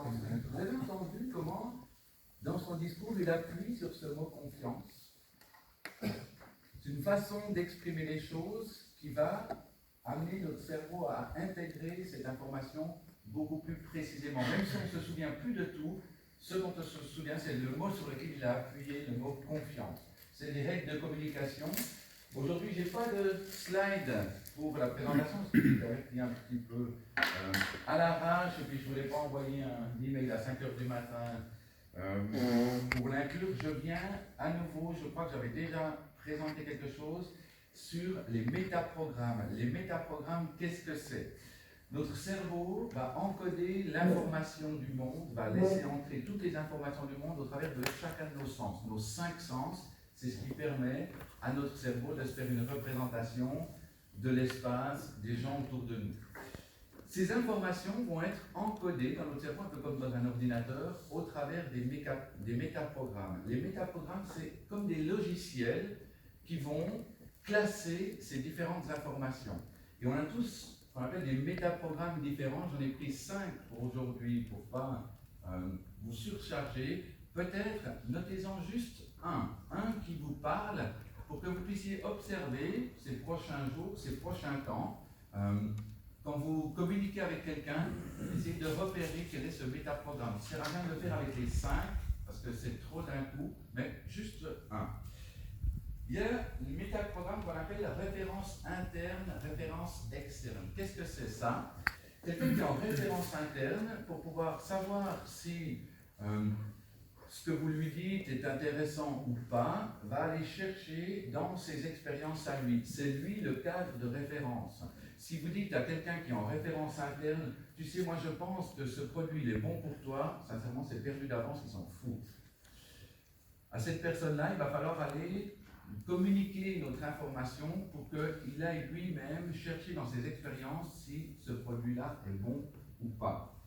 Vous avez entendu comment, dans son discours, il appuie sur ce mot confiance. C'est une façon d'exprimer les choses qui va amener notre cerveau à intégrer cette information beaucoup plus précisément. Même si on ne se souvient plus de tout, ce dont on se souvient, c'est le mot sur lequel il a appuyé, le mot confiance. C'est des règles de communication. Aujourd'hui, je n'ai pas de slide pour la présentation, parce que j'avais pris un petit peu à l'arrache, et puis je ne voulais pas envoyer un email à 5 h du matin pour l'inclure. Je viens à nouveau, je crois que j'avais déjà présenté quelque chose sur les métaprogrammes. Les métaprogrammes, qu'est-ce que c'est? Notre cerveau va encoder l'information du monde, va laisser entrer toutes les informations du monde au travers de chacun de nos sens. Nos 5 sens, c'est ce qui permet à notre cerveau de se faire une représentation de l'espace, des gens autour de nous. Ces informations vont être encodées dans notre cerveau, un peu comme dans un ordinateur, au travers des métaprogrammes. Les métaprogrammes, c'est comme des logiciels qui vont classer ces différentes informations. Et on a tous ce qu'on appelle des métaprogrammes différents. J'en ai pris 5 pour aujourd'hui pour ne pas vous surcharger. Peut-être, notez-en juste un qui vous parle pour que vous puissiez observer ces prochains jours, ces prochains temps. Quand vous communiquez avec quelqu'un, essayez de repérer quel est ce métaprogramme. Il ne sert à rien de le faire avec les 5 parce que c'est trop d'un coup, mais juste un. Il y a le métaprogramme qu'on appelle la référence interne, référence externe. Qu'est-ce que c'est ça? Quelqu'un qui est en référence interne, pour pouvoir savoir si ce que vous lui dites est intéressant ou pas, va aller chercher dans ses expériences à lui. C'est lui le cadre de référence. Si vous dites à quelqu'un qui est en référence interne, tu sais, moi je pense que ce produit il est bon pour toi, sincèrement c'est perdu d'avance, il s'en fout. À cette personne-là, il va falloir aller communiquer notre information pour qu'il aille lui-même chercher dans ses expériences si ce produit-là est bon ou pas.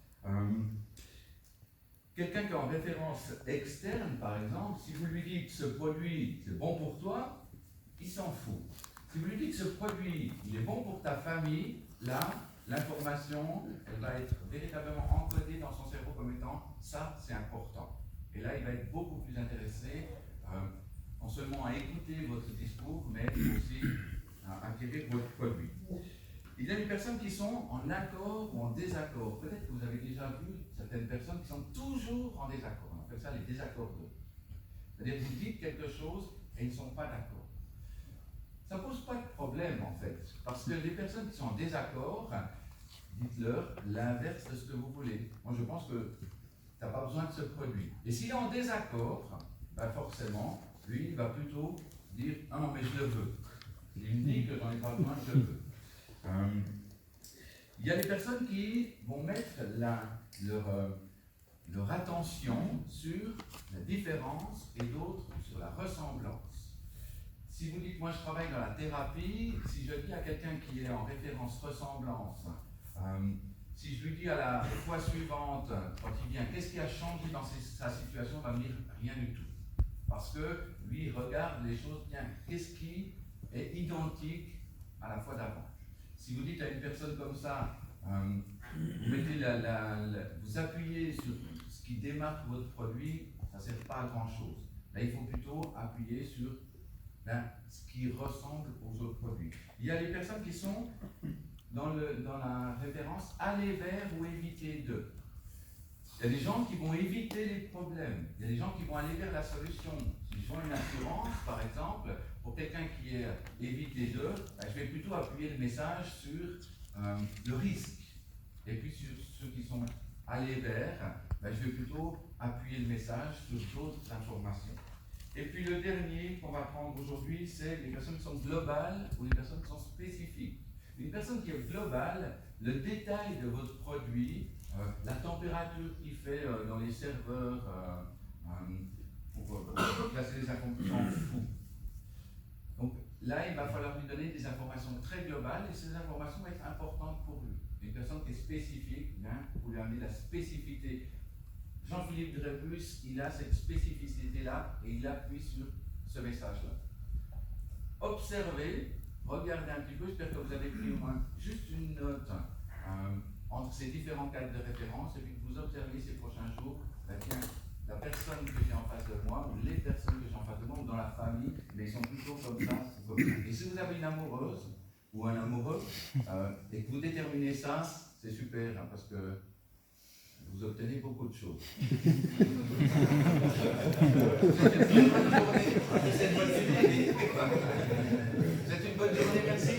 Quelqu'un qui est en référence externe, par exemple, si vous lui dites ce produit c'est bon pour toi, il s'en fout. Si vous lui dites ce produit il est bon pour ta famille, là, l'information, elle va être véritablement encodée dans son cerveau comme étant ça, c'est important. Et là, il va être beaucoup plus intéressé non seulement à écouter votre discours, mais aussi à acquérir votre produit. Il y a des personnes qui sont en accord ou en désaccord. Peut-être que vous avez déjà vu certaines personnes qui sont toujours en désaccord. On appelle ça les désaccordeux. C'est-à-dire que vous dites quelque chose et ils ne sont pas d'accord. Ça ne pose pas de problème en fait, parce que les personnes qui sont en désaccord, dites-leur l'inverse de ce que vous voulez. Moi je pense que tu n'as pas besoin de ce produit. Et s'il est en désaccord, ben forcément, lui il va plutôt dire « Ah non mais je le veux ». Il me dit que j'en ai pas besoin, je le veux. Il y a des personnes qui vont mettre leur attention sur la différence et d'autres sur la ressemblance. Si vous dites, moi je travaille dans la thérapie, si je dis à quelqu'un qui est en référence ressemblance, si je lui dis à la fois suivante, quand il vient, qu'est-ce qui a changé dans sa situation, il va me dire rien du tout. Parce que lui, il regarde les choses bien. Qu'est-ce qui est identique à la fois d'avant? Si vous dites à une personne comme ça, vous mettez vous appuyez sur ce qui démarque votre produit, ça ne sert pas à grand chose. Là, il faut plutôt appuyer sur ce qui ressemble aux autres produits. Il y a des personnes qui sont dans la référence aller vers ou éviter de. Il y a des gens qui vont éviter les problèmes. Il y a des gens qui vont aller vers la solution. Si je vends une assurance, par exemple, pour quelqu'un qui est évité de, je vais plutôt appuyer le message sur le risque. Et puis sur ceux qui sont allés vers, je vais plutôt appuyer le message sur d'autres informations. Et puis le dernier qu'on va prendre aujourd'hui, c'est les personnes qui sont globales ou les personnes qui sont spécifiques. Une personne qui est globale, le détail de votre produit, la température qu'il fait dans les serveurs pour classer les informations, on s'en fout. Donc là, il va falloir lui donner des informations très globales et ces informations vont être importantes pour lui. Une personne qui est spécifique, vous lui amenez la spécificité. Jean-Philippe Dreyfus, il a cette spécificité-là et il appuie sur ce message-là. Observez, regardez un petit peu, j'espère que vous avez pris au moins juste une note entre entre ces différents cadres de référence et puis que vous observez ces prochains jours, ben tiens, la personne que j'ai en face de moi, ou les personnes que j'ai en face de moi, ou dans la famille, mais ils sont plutôt comme ça, ou comme ça. Et si vous avez une amoureuse ou un amoureux et que vous déterminez ça, c'est super hein, parce que vous obtenez beaucoup de choses. C'est une bonne journée, merci.